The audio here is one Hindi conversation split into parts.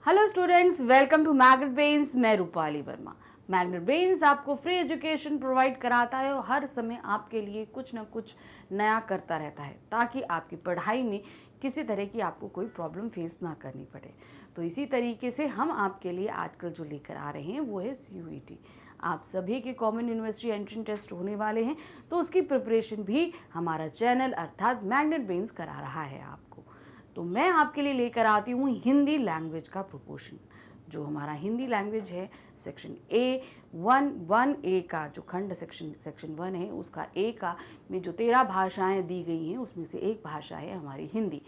Hello students, welcome to magnet brains. मैं रूपाली वर्मा। मैग्नेट ब्रेन्स आपको फ्री एजुकेशन प्रोवाइड कराता है और हर समय आपके लिए कुछ ना कुछ नया करता रहता है ताकि आपकी पढ़ाई में किसी तरह की आपको कोई प्रॉब्लम फेस ना करनी पड़े। तो इसी तरीके से हम आपके लिए आजकल जो लेकर आ रहे हैं वो है CUET। आप सभी के कॉमन यूनिवर्सिटी एंट्रेंस टेस्ट होने वाले हैं, तो उसकी प्रिपरेशन भी हमारा चैनल अर्थात मैग्नेट ब्रेन्स करा रहा है आपको। तो मैं आपके लिए लेकर आती हूँ हिंदी लैंग्वेज का प्रोपोर्शन। जो हमारा हिंदी लैंग्वेज है सेक्शन A का जो खंड सेक्शन 1 है, उसका A का में जो 13 भाषाएं दी गई हैं उसमें से एक भाषा है हमारी हिंदी।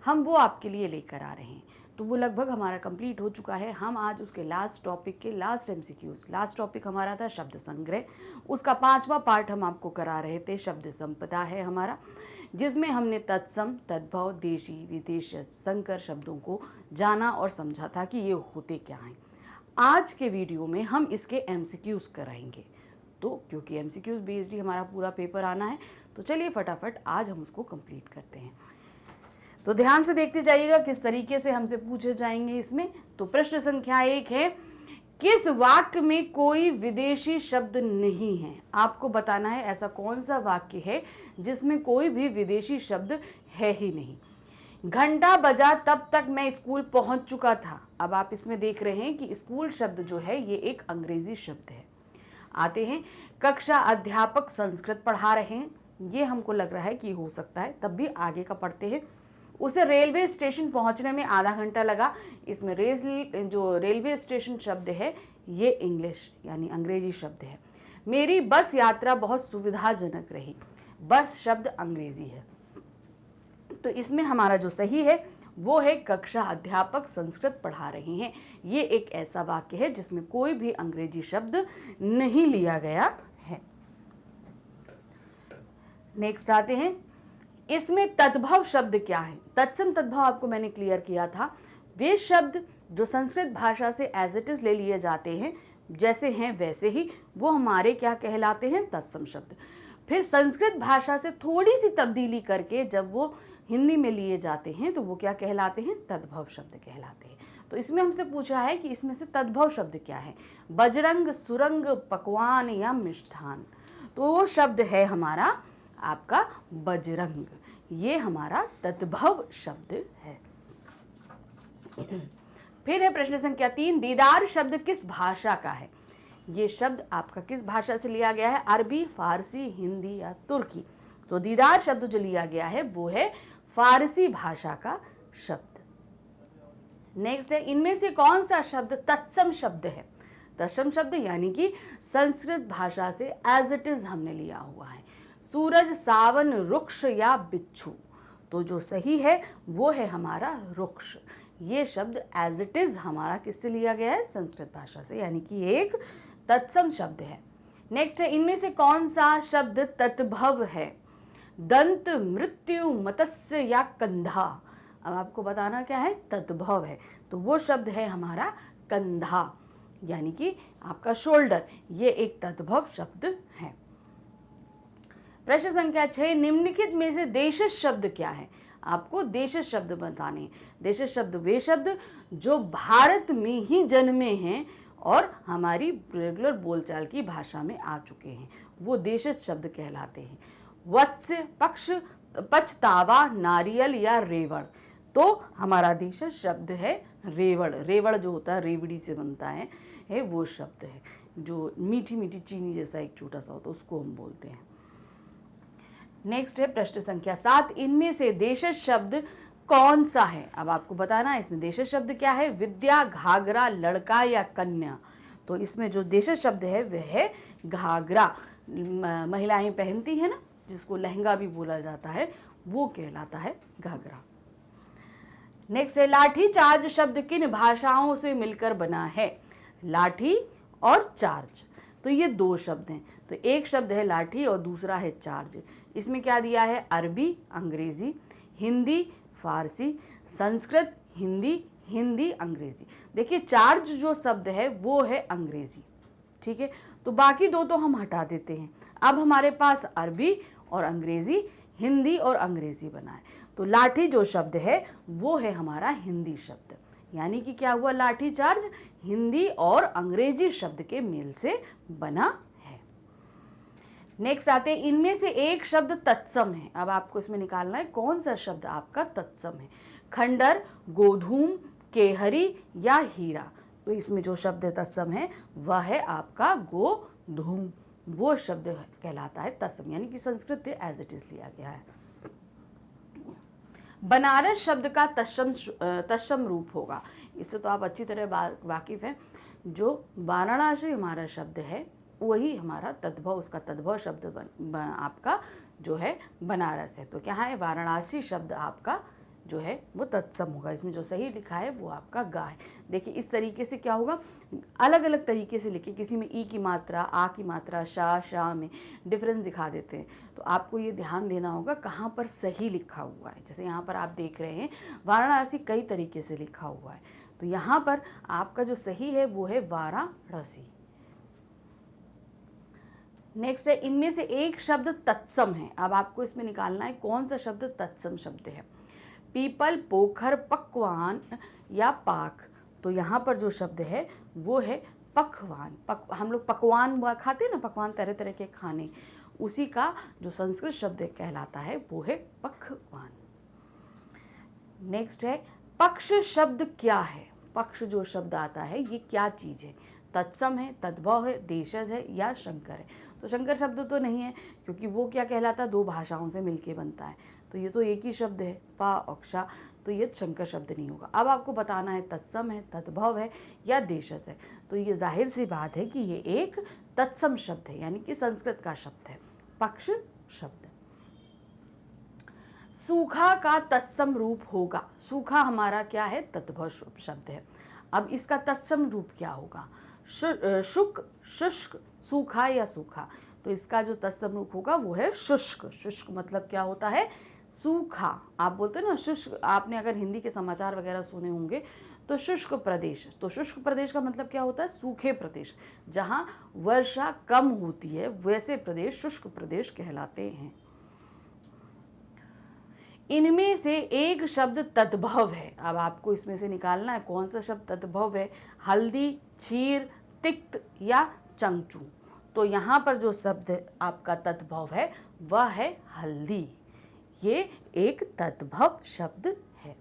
हम वो आपके लिए लेकर आ रहे हैं। तो वो लगभग हमारा कंप्लीट हो चुका है। हम आज उसके लास्ट टॉपिक के लास्ट MCQs, लास्ट टॉपिक हमारा था शब्द संग्रह, उसका 5वां पार्ट हम आपको करा रहे थे। शब्द संपदा है हमारा, जिसमें हमने तत्सम, तद्भव, देशी, विदेशी, संकर शब्दों को जाना और समझा था कि ये होते क्या हैं। आज के वीडियो में हम इसके MCQs कराएंगे। तो क्योंकि MCQs बेस्ड ही हमारा पूरा पेपर आना है, तो चलिए फटाफट आज हम उसको कंप्लीट करते हैं। तो ध्यान से देखते जाइएगा किस तरीके से हमसे पूछे जाएंगे इसमें। तो प्रश्न संख्या 1 है, किस वाक्य में कोई विदेशी शब्द नहीं है? आपको बताना है ऐसा कौन सा वाक्य है जिसमें कोई भी विदेशी शब्द है ही नहीं। घंटा बजा तब तक मैं स्कूल पहुंच चुका था। अब आप इसमें देख रहे हैं कि स्कूल शब्द जो है ये एक अंग्रेजी शब्द है। आते हैं, कक्षा अध्यापक संस्कृत पढ़ा रहे हैं। ये हमको लग रहा है कि हो सकता है, तब भी आगे का पढ़ते हैं। उसे रेलवे स्टेशन पहुंचने में आधा घंटा लगा। इसमें जो रेलवे स्टेशन शब्द है ये इंग्लिश यानी अंग्रेजी शब्द है। मेरी बस यात्रा बहुत सुविधाजनक रही। बस शब्द अंग्रेजी है। तो इसमें हमारा जो सही है वो है कक्षा अध्यापक संस्कृत पढ़ा रहे हैं। ये एक ऐसा वाक्य है जिसमें कोई भी अंग्रेजी शब्द नहीं लिया गया है। नेक्स्ट आते हैं, इसमें तद्भव शब्द क्या है? तत्सम तद्भव आपको मैंने क्लियर किया था। वे शब्द जो संस्कृत भाषा से एज इट इज ले लिए जाते हैं, जैसे हैं वैसे ही, वो हमारे क्या कहलाते हैं? तत्सम शब्द। फिर संस्कृत भाषा से थोड़ी सी तब्दीली करके जब वो हिंदी में लिए जाते हैं तो वो क्या कहलाते हैं? तद्भव शब्द कहलाते हैं। तो इसमें हमसे पूछा है कि इसमें से तद्भव शब्द क्या है? बजरंग, सुरंग, पकवान या मिष्ठान। तो वो शब्द है हमारा आपका बजरंग। ये हमारा तद्भव शब्द है। फिर है प्रश्न संख्या 3, दीदार शब्द किस भाषा का है? ये शब्द आपका किस भाषा से लिया गया है? अरबी, फारसी, हिंदी या तुर्की? तो दीदार शब्द जो लिया गया है वो है फारसी भाषा का शब्द। नेक्स्ट है, इनमें से कौन सा शब्द तत्सम शब्द है? तत्सम शब्द यानी कि संस्कृत भाषा से एज इट इज हमने लिया हुआ है। सूरज, सावन, रुक्ष या बिच्छू? तो जो सही है वो है हमारा रुक्ष। ये शब्द एज इट इज हमारा किससे लिया गया है? संस्कृत भाषा से, यानी कि एक तत्सम शब्द है। नेक्स्ट है, इनमें से कौन सा शब्द तद्भव है? दंत, मृत्यु, मत्स्य या कंधा? अब आपको बताना क्या है? तद्भव है। तो वो शब्द है हमारा कंधा, यानी कि आपका शोल्डर। ये एक तद्भव शब्द है। प्रश्न संख्या 6, निम्नलिखित में से देशज शब्द क्या है? आपको देशज शब्द बताने हैं। देशज शब्द वे शब्द जो भारत में ही जन्मे हैं और हमारी रेगुलर बोलचाल की भाषा में आ चुके हैं, वो देशज शब्द कहलाते हैं। वत्स, पक्ष, पछतावा, नारियल या रेवड़? तो हमारा देशज शब्द है रेवड़। रेवड़ जो होता है रेवड़ी से बनता है वो शब्द है। जो मीठी मीठी चीनी जैसा एक छोटा सा होता है उसको हम बोलते हैं। नेक्स्ट है प्रश्न संख्या 7, इनमें से देशज शब्द कौन सा है? अब आपको बताना है इसमें देशज शब्द क्या है? विद्या, घाघरा, लड़का या कन्या? तो इसमें जो देशज शब्द है वह है घाघरा। महिलाएं पहनती है ना, जिसको लहंगा भी बोला जाता है, वो कहलाता है घाघरा। नेक्स्ट है, लाठी चार्ज शब्द किन भाषाओं से मिलकर बना है? लाठी और चार्ज, तो ये दो शब्द हैं। तो एक शब्द है लाठी और दूसरा है चार्ज। इसमें क्या दिया है? अरबी, अंग्रेजी, हिंदी, फारसी, संस्कृत, हिंदी, हिंदी, अंग्रेजी। देखिए चार्ज जो शब्द है वो है अंग्रेजी, ठीक है। तो बाकी दो तो हम हटा देते हैं। अब हमारे पास अरबी और अंग्रेजी, हिंदी और अंग्रेजी बना है। तो लाठी जो शब्द है वो है हमारा हिंदी शब्द, यानी कि क्या हुआ, लाठीचार्ज हिंदी और अंग्रेजी शब्द के मेल से बना है। नेक्स्ट आते हैं, इनमें से एक शब्द तत्सम है। अब आपको इसमें निकालना है कौन सा शब्द आपका तत्सम है। खंडर, गोधूम, केहरी या हीरा। तो इसमें जो शब्द तत्सम है वह है आपका गोधूम, वो शब्द कहलाता है तत्सम, यानी कि संस्कृत एज इट इज लिया गया है। बनारस शब्द का तत्सम रूप होगा, इससे तो आप अच्छी तरह वाकिफ हैं। जो वाराणसी हमारा शब्द है वही हमारा तद्भव, उसका तद्भव शब्द आपका जो है बनारस है। तो क्या है, वाराणसी शब्द आपका जो है वो तत्सम होगा। इसमें जो सही लिखा है वो आपका गा है। देखिए इस तरीके से क्या होगा, अलग अलग तरीके से लिखे, किसी में ई की मात्रा, आ की मात्रा, शाह में डिफरेंस दिखा देते हैं। तो आपको ये ध्यान देना होगा कहाँ पर सही लिखा हुआ है। जैसे यहाँ पर आप देख रहे हैं वाराणसी कई तरीके से लिखा हुआ है, तो यहाँ पर आपका जो सही है वो है वाराणसी। नेक्स्ट है, इनमें से एक शब्द तत्सम है। अब आपको इसमें निकालना है कौन सा शब्द तत्सम शब्द है। पीपल, पोखर, पकवान या पाक। तो यहाँ पर जो शब्द है वो है पकवान। हम लोग पकवान खाते हैं ना, पकवान तरह तरह के खाने, उसी का जो संस्कृत शब्द कहलाता है वो है पकवान। नेक्स्ट है, पक्ष शब्द क्या है। पक्ष जो शब्द आता है ये क्या चीज़ है, तत्सम है, तद्भव है, देशज है या शंकर है। तो शंकर शब्द तो नहीं है, क्योंकि वो क्या कहलाता है, दो भाषाओं से मिलके बनता है। तो ये तो एक ही शब्द है, पा अक्षा, तो ये शंकर शब्द नहीं होगा। अब आपको बताना है तत्सम है, तद्भव है या देशज है। तो ये जाहिर सी बात है कि ये एक तत्सम शब्द है, यानी कि संस्कृत का शब्द है, पक्ष शब्द। सूखा का तत्सम रूप होगा। सूखा हमारा क्या है, तद्भव शब्द है। अब इसका तत्सम रूप क्या होगा, शुक, शुष्क, सूखा या सूखा। तो इसका जो तत्सम रूप होगा वो है शुष्क। शुष्क मतलब क्या होता है, सूखा। आप बोलते हैं ना शुष्क, आपने अगर हिंदी के समाचार वगैरह सुने होंगे तो शुष्क प्रदेश, तो शुष्क प्रदेश का मतलब क्या होता है, सूखे प्रदेश, जहाँ वर्षा कम होती है वैसे प्रदेश शुष्क प्रदेश कहलाते हैं। इनमें से एक शब्द तद्भव है। अब आपको इसमें से निकालना है कौन सा शब्द तद्भव है। हल्दी, क्षीर, तिक्त या चंचू। तो यहाँ पर जो शब्द आपका तद्भव है वह है हल्दी, ये एक तद्भव शब्द है।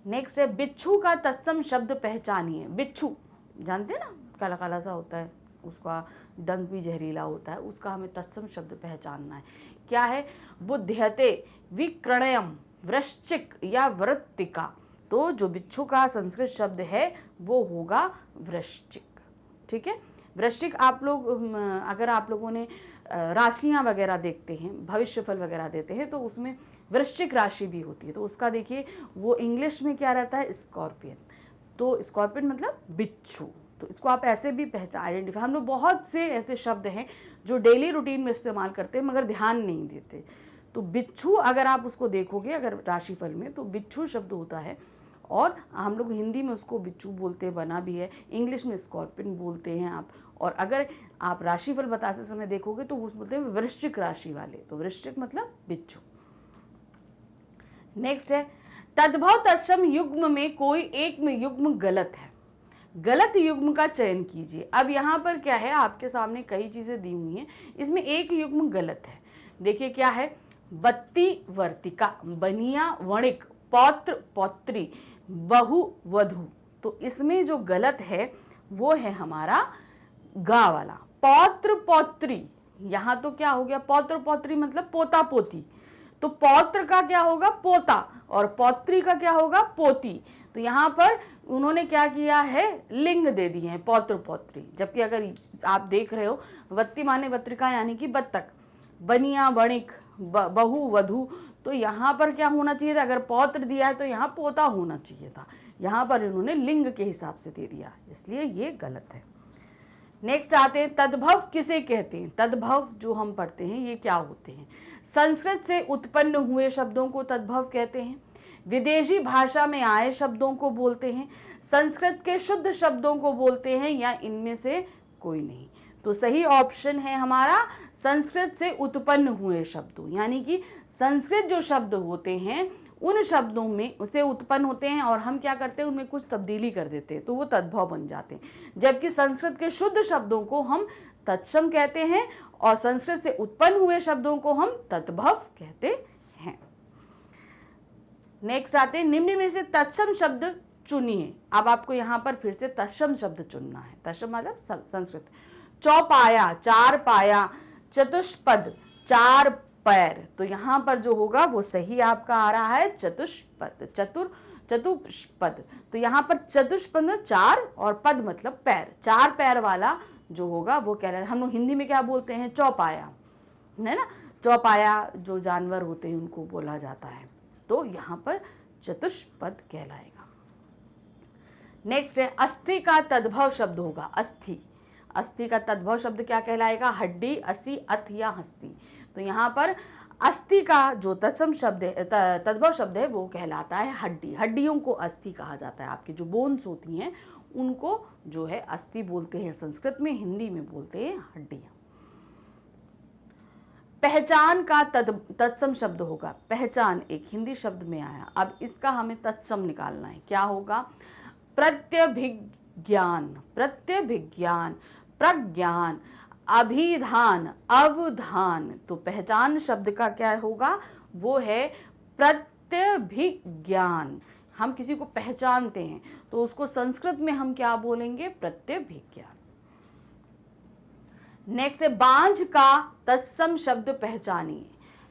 नेक्स्ट है, बिच्छू का तत्सम शब्द पहचानिए। बिच्छू जानते हैं ना, काला काला सा होता है, उसका डंक भी जहरीला होता है, उसका हमें तत्सम शब्द पहचानना है। क्या है, बुध्यते, विक्रयम, वृश्चिक या वृत्तिका। तो जो बिच्छू का संस्कृत शब्द है वो होगा वृश्चिक। ठीक है, वृश्चिक आप लोग अगर आप लोगों ने राशियां वगैरह देखते हैं, भविष्यफल वगैरह देते हैं, तो उसमें वृश्चिक राशि भी होती है। तो उसका देखिए वो इंग्लिश में क्या रहता है, स्कॉर्पियन। तो स्कॉर्पियन मतलब बिच्छू। तो इसको आप ऐसे भी आइडेंटिफाई, हम लोग बहुत से ऐसे शब्द हैं जो डेली रूटीन में इस्तेमाल करते हैं मगर ध्यान नहीं देते। तो बिच्छू अगर आप उसको देखोगे अगर राशिफल में, तो बिच्छू शब्द होता है, और हम लोग हिंदी में उसको बिच्छू बोलते हैं, बना भी है, इंग्लिश में स्कॉर्पियन बोलते हैं आप। और अगर आप राशिफल बताते समय देखोगे तो वो बोलते हैं वृश्चिक राशि वाले, तो वृश्चिक मतलब बिच्छू। नेक्स्ट है, तद्भव तत्सम युग्म में कोई एक में युग्म गलत है। गलत युग्म का चयन कीजिए। अब यहाँ पर क्या है, आपके सामने कई चीजें दी हुई हैं, इसमें एक युग्म गलत है। देखिए क्या है, बत्ती वर्तिका, बनिया वणिक, पौत्र पौत्री, बहु वधु। तो इसमें जो गलत है वो है हमारा गा वाला, पौत्र पौत्री। यहाँ तो क्या हो गया, पौत्र पौत्री मतलब पोता पोती, तो पौत्र का क्या होगा, पोता, और पौत्री का क्या होगा, पोती। तो यहाँ पर उन्होंने क्या किया है, लिंग दे दिए हैं पौत्र पौत्री। जबकि अगर आप देख रहे हो वत्ती माने वत्रिका यानी कि बत्तख, बनिया वणिक, बहु वधु, तो यहाँ पर क्या होना चाहिए था, अगर पौत्र दिया है तो यहाँ पोता होना चाहिए था। यहाँ पर इन्होंने लिंग के हिसाब से दे दिया, इसलिए ये गलत है। नेक्स्ट आते हैं, तद्भव किसे कहते हैं। तद्भव जो हम पढ़ते हैं ये क्या होते हैं, संस्कृत से उत्पन्न हुए शब्दों को तद्भव कहते हैं, विदेशी भाषा में आए शब्दों को बोलते हैं, संस्कृत के शुद्ध शब्दों को बोलते हैं, या इनमें से कोई नहीं। तो सही ऑप्शन है हमारा संस्कृत से उत्पन्न हुए शब्दों, यानी कि संस्कृत जो शब्द होते हैं उन शब्दों में उसे उत्पन्न होते हैं और हम क्या करते हैं, उनमें कुछ तब्दीली कर देते हैं तो वो तद्भव बन जाते हैं। जबकि संस्कृत के शुद्ध शब्दों को हम तत्सम कहते हैं और संस्कृत से उत्पन्न हुए शब्दों को हम तद्भव कहते हैं। नेक्स्ट आते हैं, निम्न में से तत्सम शब्द चुनिए। अब आपको यहां पर फिर से तत्सम शब्द चुनना है। तत्सम मतलब संस्कृत। चौपाया, चार पाया, चतुष्पद, चार पैर। तो यहां पर जो होगा वो सही आपका आ रहा है चतुष्पद, चतुष्पद। तो यहां पर चतुष्पद चार और पद मतलब पैर, चार पैर वाला जो होगा वो कह रहे हैं। हम लोग हिंदी में क्या बोलते हैं, चौपाया, है ना। चौपाया जो जानवर होते हैं उनको बोला जाता है, तो यहां पर चतुष्पद कहलाएगा। नेक्स्ट है, अस्थि का तद्भव शब्द होगा अस्थि। अस्थि का तद्भव शब्द क्या कहलाएगा, हड्डी, असी, अथ या हस्ती। तो यहाँ पर अस्थि का जो तत्सम शब्द है, तद्भव शब्द है, वो कहलाता है हड्डी। हड्डियों को अस्थि कहा जाता है। आपकी जो बोन्स होती हैं उनको जो है अस्थि बोलते हैं संस्कृत में, हिंदी में बोलते हैं हड्डियां। पहचान का तत्सम शब्द होगा। पहचान एक हिंदी शब्द में आया, अब इसका हमें तत्सम निकालना है। क्या होगा, प्रत्यभिज्ञान, प्रत्यभिज्ञान, प्रज्ञान, अभिधान, अवधान। तो पहचान शब्द का क्या होगा, वो है प्रत्यभिज्ञान। हम किसी को पहचानते हैं तो उसको संस्कृत में हम क्या बोलेंगे, प्रत्यभिज्ञान। नेक्स्ट है, बांझ का तत्सम शब्द पहचानिए।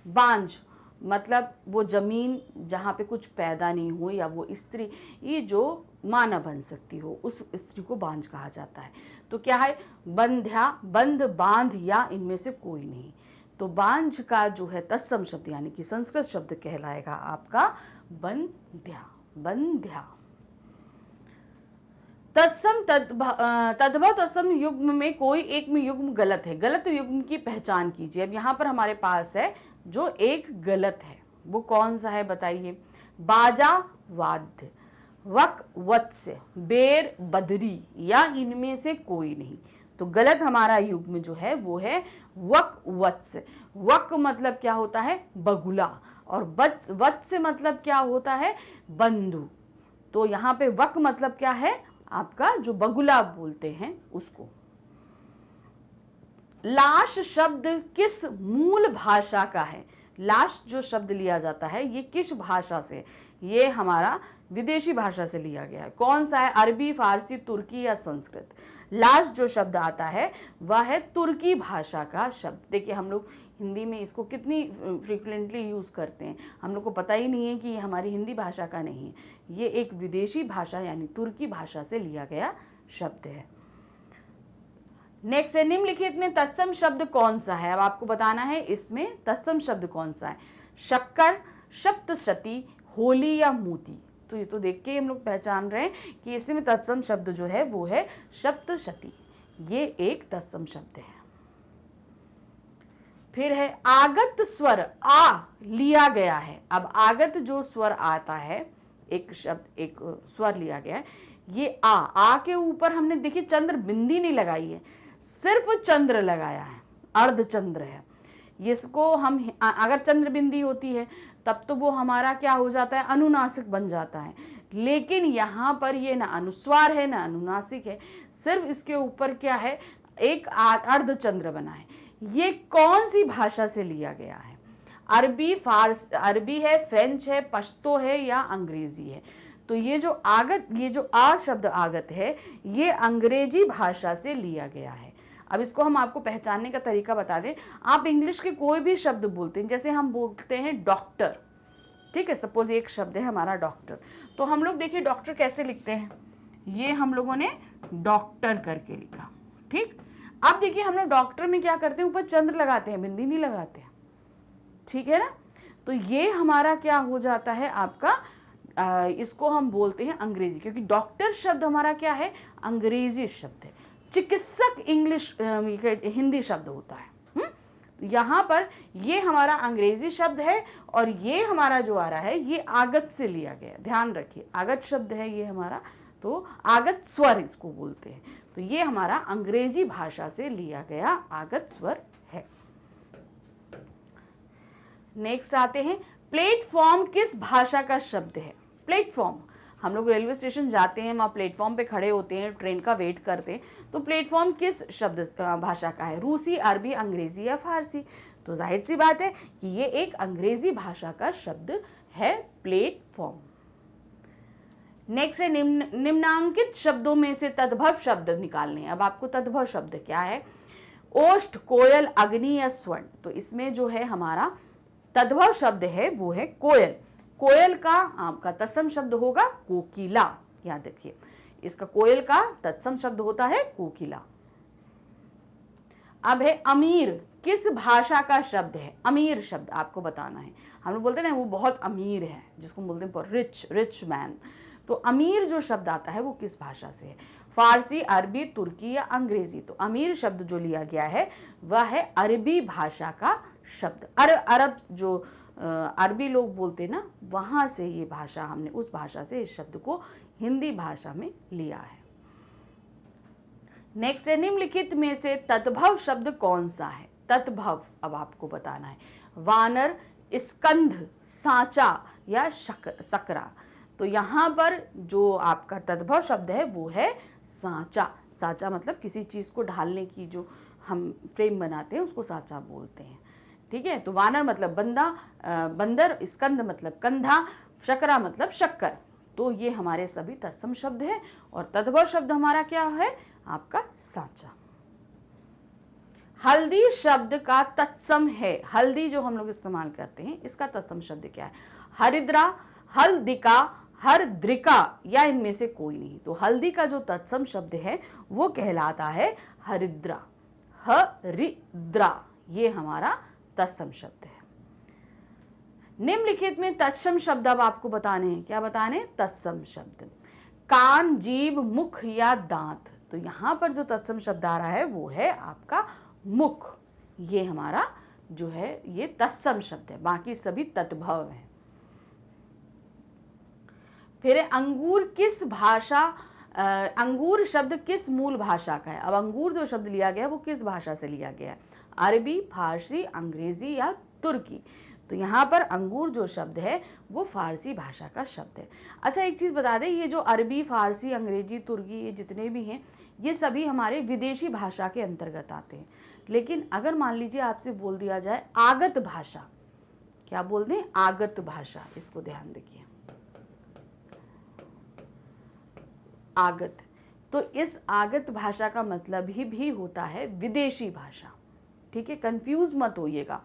बांझ मतलब वो जमीन जहाँ पे कुछ पैदा नहीं हो, या वो स्त्री ये जो मां न बन सकती हो, उस स्त्री को बांझ कहा जाता है। तो क्या है, बंध्या, बंध, बांध या इनमें से कोई नहीं। तो बांझ का जो है तत्सम शब्द यानी कि संस्कृत शब्द कहलाएगा आपका बंध्या, बंध्या। तत्सम, तद्भव तत्सम युग्म में कोई एक में युग्म गलत है, गलत युग्म की पहचान कीजिए। अब यहाँ पर हमारे पास है जो एक गलत है, वो कौन सा है बताइए। बाजा, वाद्य, वक, वत्स्य, बेर, बदरी या इनमें से कोई नहीं। तो गलत हमारा युग्म जो है वो है वक, वत्स्य। वक मतलब क्या होता है, बगुला, और वत्स्य मतलब क्या होता है, बंधु। तो यहाँ पे वक मतलब क्या है, आपका जो बगुला बोलते हैं उसको। लाश शब्द किस मूल भाषा का है। लाश जो शब्द लिया जाता है ये किस भाषा से, ये हमारा विदेशी भाषा से लिया गया है। कौन सा है, अरबी, फारसी, तुर्की या संस्कृत। लाश जो शब्द आता है वह है तुर्की भाषा का शब्द। देखिए हम लोग हिंदी में इसको कितनी फ्रिक्वेंटली यूज़ करते हैं, हम लोग को पता ही नहीं है कि ये हमारी हिंदी भाषा का नहीं है, ये एक विदेशी भाषा यानी तुर्की भाषा से लिया गया शब्द है। नेक्स्ट है, निम्नलिखित में तत्सम शब्द कौन सा है। अब आपको बताना है इसमें तत्सम शब्द कौन सा है। शक्कर, सप्तशती, होली या मोती। तो ये तो देख के हम लोग पहचान रहे हैं कि इसमें तत्सम शब्द जो है वो है सप्तशती, ये एक तत्सम शब्द है। फिर है आगत स्वर, आ लिया गया है। अब आगत जो स्वर आता है, एक शब्द एक स्वर लिया गया है, ये आ के ऊपर हमने देखिए चंद्र बिंदी नहीं लगाई है, सिर्फ चंद्र लगाया है, अर्धचंद्र है। इसको हम अगर चंद्र बिंदी होती है तब तो वो हमारा क्या हो जाता है, अनुनासिक बन जाता है। लेकिन यहाँ पर ये ना अनुस्वार है ना अनुनासिक है, सिर्फ इसके ऊपर क्या है, एक अर्धचंद्र बना है। ये कौन सी भाषा से लिया गया है, अरबी, अरबी है, फ्रेंच है, पश्तो है या अंग्रेजी है। तो ये जो आगत, ये जो आ शब्द आगत है ये अंग्रेजी भाषा से लिया गया है। अब इसको हम आपको पहचानने का तरीका बता दें। आप इंग्लिश के कोई भी शब्द बोलते हैं, जैसे हम बोलते हैं डॉक्टर, ठीक है, सपोज एक शब्द है हमारा डॉक्टर, तो हम लोग देखिए डॉक्टर कैसे लिखते हैं, ये हम लोगों ने डॉक्टर करके लिखा, ठीक। अब देखिए हम लोग डॉक्टर में क्या करते हैं, ऊपर चंद्र लगाते हैं, बिंदी नहीं लगाते हैं, ठीक है ना। तो ये हमारा क्या हो जाता है आपका, इसको हम बोलते हैं अंग्रेजी, क्योंकि डॉक्टर शब्द हमारा क्या है, अंग्रेजी शब्द है। चिकित्सक इंग्लिश हिंदी शब्द होता है। यहाँ पर ये हमारा अंग्रेजी शब्द है और ये हमारा जो आ रहा है ये आगत से लिया गया, ध्यान रखिए आगत शब्द है ये हमारा, तो आगत स्वर इसको बोलते हैं। तो ये हमारा अंग्रेजी भाषा से लिया गया आगत स्वर है। नेक्स्ट आते हैं, प्लेटफॉर्म किस भाषा का शब्द है? प्लेटफॉर्म, हम लोग रेलवे स्टेशन जाते हैं, वहाँ प्लेटफॉर्म पे खड़े होते हैं, ट्रेन का वेट करते हैं, तो प्लेटफॉर्म किस शब्द भाषा का है? रूसी, अरबी, अंग्रेजी या फारसी? तो जाहिर सी बात है कि ये एक अंग्रेजी भाषा का शब्द है प्लेटफॉर्म। नेक्स्ट है निम्नांकित शब्दों में से तद्भव शब्द निकालने। अब आपको तद्भव शब्द क्या है? ओष्ठ, कोयल, अग्नि या स्वर्ण। तो इसमें जो है हमारा तद्भव शब्द है वो है कोयल। कोयल का आपका तत्सम शब्द होगा कोकिला, याद रखिए, इसका कोयल का तत्सम शब्द होता है कोकिला। अब है अमीर, किस भाषा का शब्द है? अमीर शब्द आपको बताना है। हम लोग बोलते हैं ना वो बहुत अमीर है, जिसको बोलते हैं रिच मैन। तो अमीर जो शब्द आता है वो किस भाषा से है? फारसी, अरबी, तुर्की या अंग्रेजी? तो अमीर शब्द जो लिया गया है वह है अरबी भाषा का शब्द। अरब जो अरबी लोग बोलते हैं ना, वहां से ये भाषा, हमने उस भाषा से इस शब्द को हिंदी भाषा में लिया है। नेक्स्ट है निम्नलिखित में से तद्भव शब्द कौन सा है? तद्भव अब आपको बताना है। वानर, स्कंध, सांचा या सकरा? तो यहाँ पर जो आपका तद्भव शब्द है वो है सांचा। सांचा मतलब किसी चीज को ढालने की जो हम फ्रेम बनाते हैं उसको सांचा बोलते हैं। ठीक है, तो वानर मतलब बंदर, स्कंद मतलब कंधा, शकरा मतलब शक्कर। तो ये हमारे सभी तत्सम शब्द हैं और तद्भव शब्द हमारा क्या है? आपका सांचा। हल्दी शब्द का तत्सम है, हल्दी जो हम लोग इस्तेमाल करते हैं इसका तत्सम शब्द क्या है? हरिद्रा, हल्दिका, हरद्रिका या इनमें से कोई नहीं? तो हल्दी का जो तत्सम शब्द है वो कहलाता है हरिद्रा, हरिद्रा, ये हमारा तत्सम शब्द है। निम्नलिखित में तत्सम शब्द अब आपको बताने हैं। क्या बताने? तत्सम शब्द। कान, जीभ, मुख या दांत? तो यहां पर जो तत्सम शब्द आ रहा है वो है आपका मुख। ये हमारा जो है ये तत्सम शब्द है, बाकी सभी तद्भव है। फिर अंगूर किस भाषा, अंगूर शब्द किस मूल भाषा का है? अब अंगूर जो शब्द लिया गया है वो किस भाषा से लिया गया है? अरबी, फारसी, अंग्रेजी या तुर्की? तो यहाँ पर अंगूर जो शब्द है वो फारसी भाषा का शब्द है। अच्छा एक चीज़ बता दें, ये जो अरबी, फारसी, अंग्रेजी, तुर्की ये जितने भी हैं ये सभी हमारे विदेशी भाषा के अंतर्गत आते हैं। लेकिन अगर मान लीजिए आपसे बोल दिया जाए आगत भाषा, क्या बोल दें? आगत भाषा, इसको ध्यान देखिए, आगत। तो इस आगत भाषा का मतलब ही भी होता है विदेशी भाषा। ठीक है, कंफ्यूज मत होइएगा,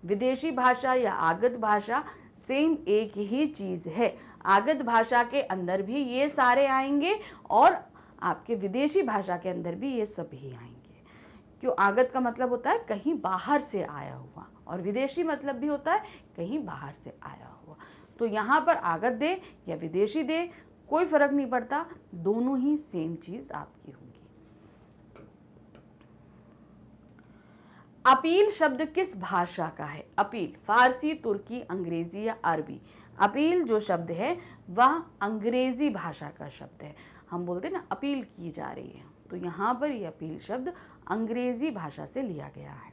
विदेशी भाषा या आगत भाषा सेम एक ही चीज है। आगत भाषा के अंदर भी ये सारे आएंगे और आपके विदेशी भाषा के अंदर भी ये सभी आएंगे। क्यों? आगत का मतलब होता है कहीं बाहर से आया हुआ और विदेशी मतलब भी होता है कहीं बाहर से आया हुआ। तो यहाँ पर आगत दे या विदेशी दे कोई फर्क नहीं पड़ता, दोनों ही सेम चीज आपकी होगी। अपील शब्द किस भाषा का है? अपील फारसी, तुर्की, अंग्रेजी या अरबी? अपील जो शब्द है वह अंग्रेजी भाषा का शब्द है। हम बोलते हैं ना अपील की जा रही है, तो यहाँ पर यह अपील शब्द अंग्रेजी भाषा से लिया गया है।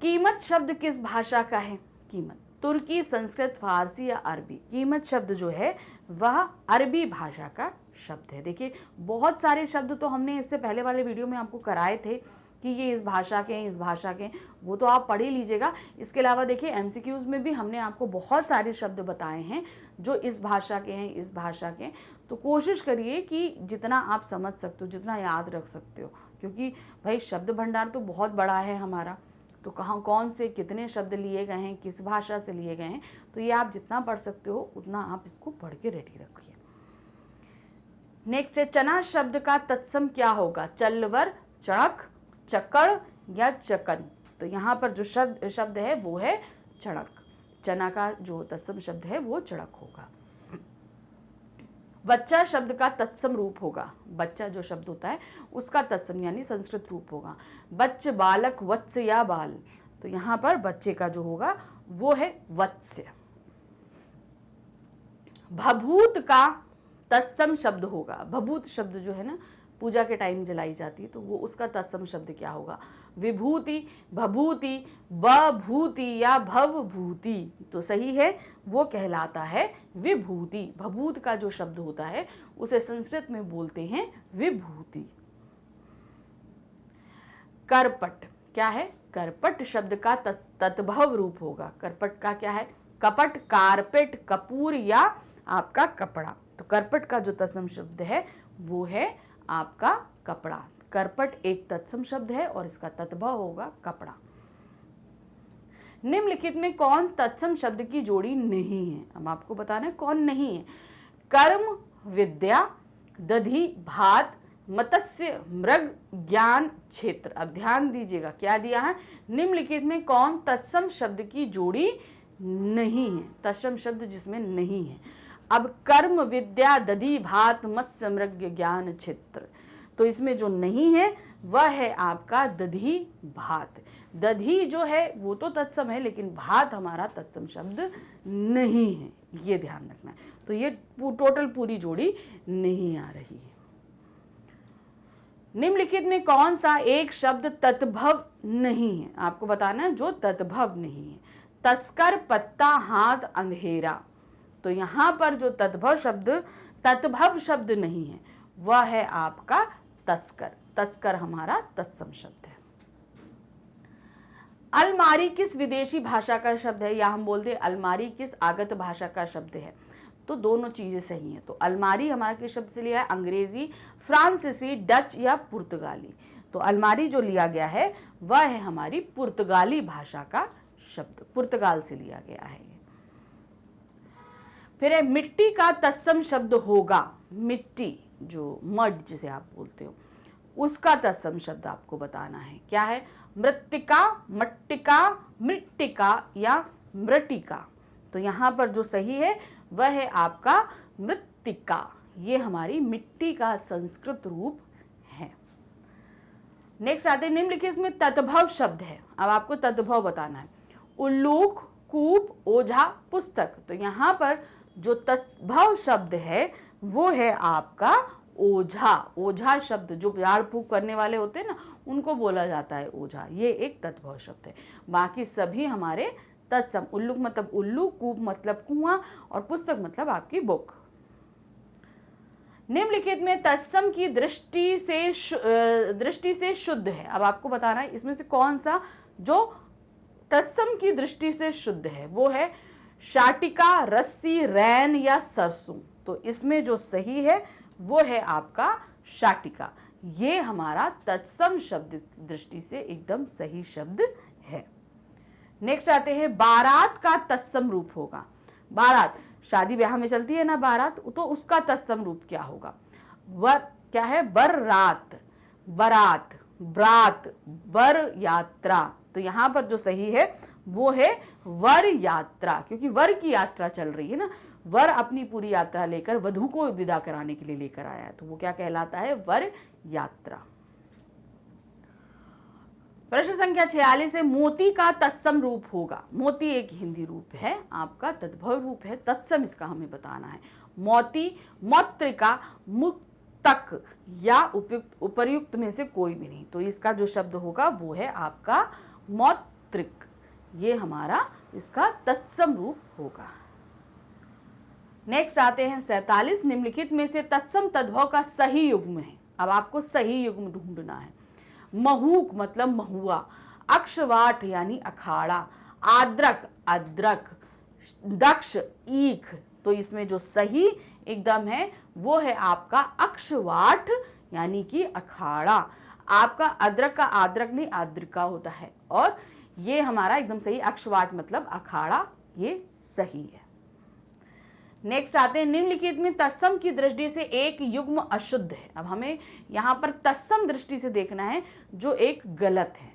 कीमत शब्द किस भाषा का है? कीमत तुर्की, संस्कृत, फारसी या अरबी? कीमत शब्द जो है वह अरबी भाषा का शब्द है। देखिए बहुत सारे शब्द तो हमने इससे पहले वाले वीडियो में आपको कराए थे कि ये इस भाषा के हैं, इस भाषा के, वो तो आप पढ़ ही लीजिएगा। इसके अलावा देखिए एमसीक्यूज में भी हमने आपको बहुत सारे शब्द बताए हैं जो इस भाषा के हैं, इस भाषा के। तो कोशिश करिए कि जितना आप समझ सकते हो, जितना याद रख सकते हो, क्योंकि भाई शब्द भंडार तो बहुत बड़ा है हमारा। तो कहाँ कौन से कितने शब्द लिए गए हैं, किस भाषा से लिए गए हैं, तो ये आप जितना पढ़ सकते हो उतना आप इसको पढ़ के रेडी रखिए। नेक्स्ट है चना शब्द का तत्सम क्या होगा? चलवर, चणक, चकड़ या चकन? तो यहाँ पर जो शब्द है वो है चणक। चना का जो तत्सम शब्द है वो चणक होगा। बच्चा शब्द का तत्सम रूप होगा, बच्चा जो शब्द होता है उसका तत्सम यानी संस्कृत रूप होगा। बच्च, बालक, वत्स या बाल? तो यहाँ पर बच्चे का जो होगा वो है वत्स्य। भभूत का तत्सम शब्द होगा, भभूत शब्द जो है ना पूजा के टाइम जलाई जाती है, तो वो उसका तत्सम शब्द क्या होगा? विभूति, भभूति, बभूति या भवभूति। तो सही है, वो कहलाता है विभूति। भभूत का जो शब्द होता है उसे संस्कृत में बोलते हैं विभूति। करपट क्या है? करपट शब्द का तद्भव रूप होगा। करपट का क्या है? कपट, कारपेट, कपूर या आपका कपड़ा। तो करपट का जो तत्सम शब्द है वो है आपका कपड़ा। करपट एक तत्सम शब्द है और इसका तद्भव होगा कपड़ा। निम्नलिखित में कौन तत्सम शब्द की जोड़ी नहीं है? अब आपको बताना है कौन नहीं है। कर्म, विद्या, दधि, भात, मत्स्य, मृग, ज्ञान, क्षेत्र। अब ध्यान दीजिएगा क्या दिया है? निम्नलिखित में कौन तत्सम शब्द की जोड़ी नहीं है? तत्सम शब्द जिसमें नहीं है। अब कर्म, विद्या, दधि, भात, मत्स्य, मृग, ज्ञान, क्षेत्र, तो इसमें जो नहीं है वह है आपका दधि, भात। दधि जो है वो तो तत्सम है, लेकिन भात हमारा तत्सम शब्द नहीं है, ये ध्यान रखना है। तो ये टोटल पूरी जोड़ी नहीं आ रही है। निम्नलिखित में कौन सा एक शब्द तद्भव नहीं है? आपको बताना है जो तद्भव नहीं है। तस्कर, पत्ता, हाथ, अंधेरा। तो यहां पर जो तद्भव शब्द नहीं है वह है आपका तस्कर। तस्कर हमारा तत्सम शब्द है। अलमारी किस विदेशी भाषा का शब्द है? या हम बोलते हैं अलमारी किस आगत भाषा का शब्द है? तो दोनों चीजें सही हैं। तो अलमारी हमारा किस शब्द से लिया है? अंग्रेजी, फ्रांसीसी, डच या पुर्तगाली। तो अलमारी जो लिया गया है वह है हमारी पुर्तगाली भाषा का शब्द, पुर्तगाल से लिया गया है। फिर है मिट्टी का तत्सम शब्द होगा। मिट्टी जो मड जिसे आप बोलते हो उसका तत्सम शब्द आपको बताना है। क्या है? मृत्तिका, मट्टिका, मृट्टिका या मृटिका। तो यहां पर जो सही है वह है आपका मृत्तिका। ये हमारी मिट्टी का संस्कृत रूप है। नेक्स्ट आते हैं निम्नलिखित इसमें तद्भव शब्द है। अब आपको तद्भव बताना है। उल्लूक, कूप, ओझा, पुस्तक। तो यहां पर जो तद्भव शब्द है वो है आपका ओझा। ओझा शब्द जो झाड़ फूक करने वाले होते हैं ना, उनको बोला जाता है ओझा। ये एक तद्भव शब्द है। बाकी सभी हमारे तत्सम। उल्लूक मतलब उल्लू, कूप मतलब कुआं और पुस्तक मतलब आपकी बुक। निम्नलिखित में तत्सम की दृष्टि से शुद्ध है। अब आपको बताना है इसमें से कौन सा जो तत्सम की दृष्टि से शुद्ध है। वो है शाटिका, रस्सी, रैन या सरसों। तो इसमें जो सही है वो है आपका शाटिका। ये हमारा तत्सम शब्द दृष्टि से एकदम सही शब्द है। नेक्स्ट आते हैं बारात का तत्सम रूप होगा। बारात शादी ब्याह में चलती है ना बारात, तो उसका तत्सम रूप क्या होगा? वर क्या है? बर रात, बरात, ब्रात, बर यात्रा। तो यहां पर जो सही है वो है वर यात्रा, क्योंकि वर की यात्रा चल रही है ना। वर अपनी पूरी यात्रा लेकर वधू को विदा कराने के लिए लेकर आया है, तो वो क्या कहलाता है? वर यात्रा। प्रश्न संख्या 46 है मोती का तत्सम रूप होगा। मोती एक हिंदी रूप है आपका, तद्भव रूप है। तत्सम इसका हमें बताना है। मोती, मौत्रिका, मुक्तक या उपर्युक्त में से कोई भी नहीं। तो इसका जो शब्द होगा वो है आपका मौत्रिक। ये हमारा इसका तत्सम रूप होगा। नेक्स्ट आते हैं 47। निम्नलिखित में से तत्सम तद्भव का सही युग्म है। अब आपको सही युग्म ढूंढना है। महूक मतलब महुआ, अक्षवाट यानी अखाड़ा, आद्रक अद्रक, दक्ष ईख। तो इसमें जो सही एकदम है वो है आपका अक्षवाट यानी कि अखाड़ा। आपका अद्रक का आद्रक नहीं आद्रिका होता है, और ये हमारा एकदम सही अक्षवाट मतलब अखाड़ा, ये सही है। नेक्स्ट आते हैं निम्नलिखित में तत्सम की दृष्टि से एक युग्म अशुद्ध है। अब हमें यहाँ पर तत्सम दृष्टि से देखना है जो एक गलत है।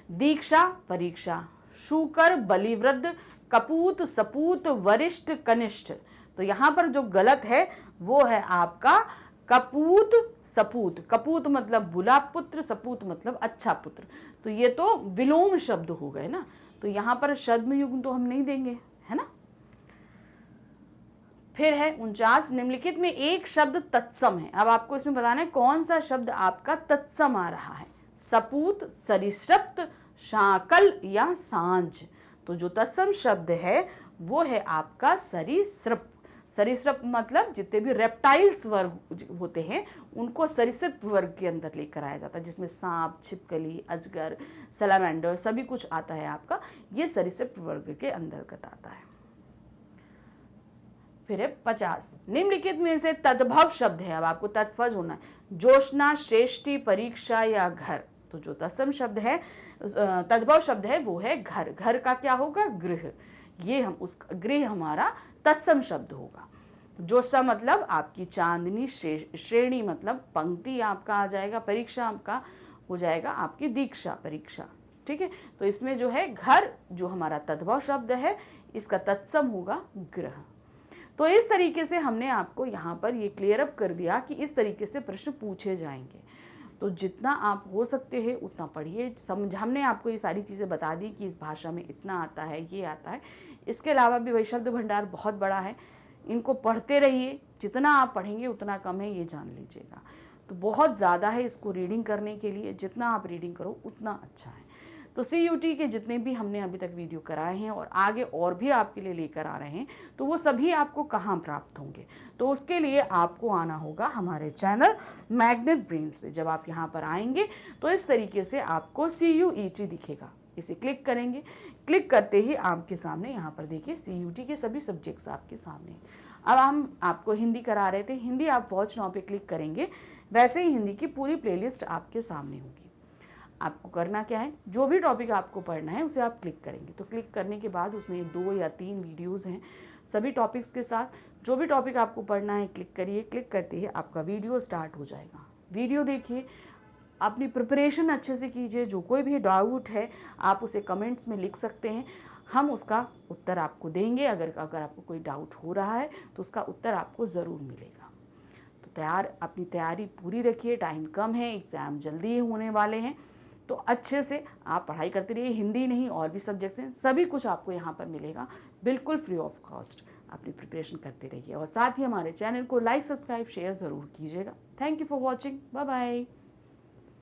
दीक्षा, परीक्षा, शूकर, बलिवृद्ध, कपूत, सपूत, वरिष्ठ, कनिष्ठ। तो यहाँ पर जो गलत है वो है आपका कपूत, सपूत। कपूत मतलब बुला पुत्र, सपूत मतलब अच्छा पुत्र। तो ये तो विलोम शब्द हो गए ना, तो यहाँ पर छद्म युग्म तो हम नहीं देंगे, है ना। फिर है 49, निम्नलिखित में एक शब्द तत्सम है। अब आपको इसमें बताना है कौन सा शब्द आपका तत्सम आ रहा है, सपूत, सरीसृप, शाकल या सांझ। तो जो तत्सम शब्द है वो है आपका सरीसृप। सरीसृप मतलब जितने भी रेप्टाइल्स वर्ग होते हैं उनको सरीसृप वर्ग के अंदर लेकर आया जाता है, जिसमें सांप, छिपकली, अजगर, सैलामेंडर सभी कुछ आता है आपका, ये सरीसृप वर्ग के अंतर्गत आता है। फिर है 50, निम्नलिखित में से तद्भव शब्द है। अब आपको तत्फज होना है, जोशना, श्रेष्ठी, परीक्षा या घर। तो जो तत्सम शब्द है, तद्भव शब्द है वो है घर। घर का क्या होगा, गृह। ये हम उस गृह हमारा तत्सम शब्द होगा। जोशा मतलब आपकी चांदनी, श्रेणी मतलब पंक्ति आपका आ जाएगा, परीक्षा आपका हो जाएगा आपकी दीक्षा, परीक्षा। ठीक है, तो इसमें जो है घर जो हमारा तद्भव शब्द है इसका तत्सम होगा गृह। तो इस तरीके से हमने आपको यहाँ पर ये क्लियर अप कर दिया कि इस तरीके से प्रश्न पूछे जाएंगे। तो जितना आप हो सकते हैं उतना पढ़िए, हमने आपको ये सारी चीज़ें बता दी कि इस भाषा में इतना आता है, ये आता है। इसके अलावा भी वही शब्द भंडार बहुत बड़ा है, इनको पढ़ते रहिए, जितना आप पढ़ेंगे उतना कम है, ये जान लीजिएगा। तो बहुत ज़्यादा है इसको रीडिंग करने के लिए, जितना आप रीडिंग करो उतना अच्छा है। तो CUT के जितने भी हमने अभी तक वीडियो कराए हैं और आगे और भी आपके लिए लेकर आ रहे हैं, तो वो सभी आपको कहाँ प्राप्त होंगे, तो उसके लिए आपको आना होगा हमारे चैनल मैग्नेट ब्रेन्स पे। जब आप यहाँ पर आएंगे तो इस तरीके से आपको CUET दिखेगा, इसे क्लिक करेंगे, क्लिक करते ही आपके सामने यहाँ पर देखिए CUT के सभी सब्जेक्ट्स आपके सामने। अब हम आपको हिंदी करा रहे थे, हिंदी आप वॉच नाउ पे क्लिक करेंगे, वैसे ही हिंदी की पूरी प्लेलिस्ट आपके सामने होगी। आपको करना क्या है, जो भी टॉपिक आपको पढ़ना है उसे आप क्लिक करेंगे। तो क्लिक करने के बाद उसमें 2 या 3 वीडियोस हैं सभी टॉपिक्स के साथ। जो भी टॉपिक आपको पढ़ना है क्लिक करिए, क्लिक करते ही आपका वीडियो स्टार्ट हो जाएगा। वीडियो देखिए, अपनी प्रिपरेशन अच्छे से कीजिए। जो कोई भी डाउट है आप उसे कमेंट्स में लिख सकते हैं, हम उसका उत्तर आपको देंगे। अगर आपको कोई डाउट हो रहा है तो उसका उत्तर आपको ज़रूर मिलेगा। तो अपनी तैयारी पूरी रखिए, टाइम कम है, एग्ज़ाम जल्दी होने वाले हैं, तो अच्छे से आप पढ़ाई करते रहिए। हिंदी नहीं और भी सब्जेक्ट्स हैं, सभी कुछ आपको यहाँ पर मिलेगा बिल्कुल फ्री ऑफ कॉस्ट। अपनी प्रिपरेशन करते रहिए और साथ ही हमारे चैनल को लाइक, सब्सक्राइब, शेयर ज़रूर कीजिएगा। Thank you for watching, bye bye.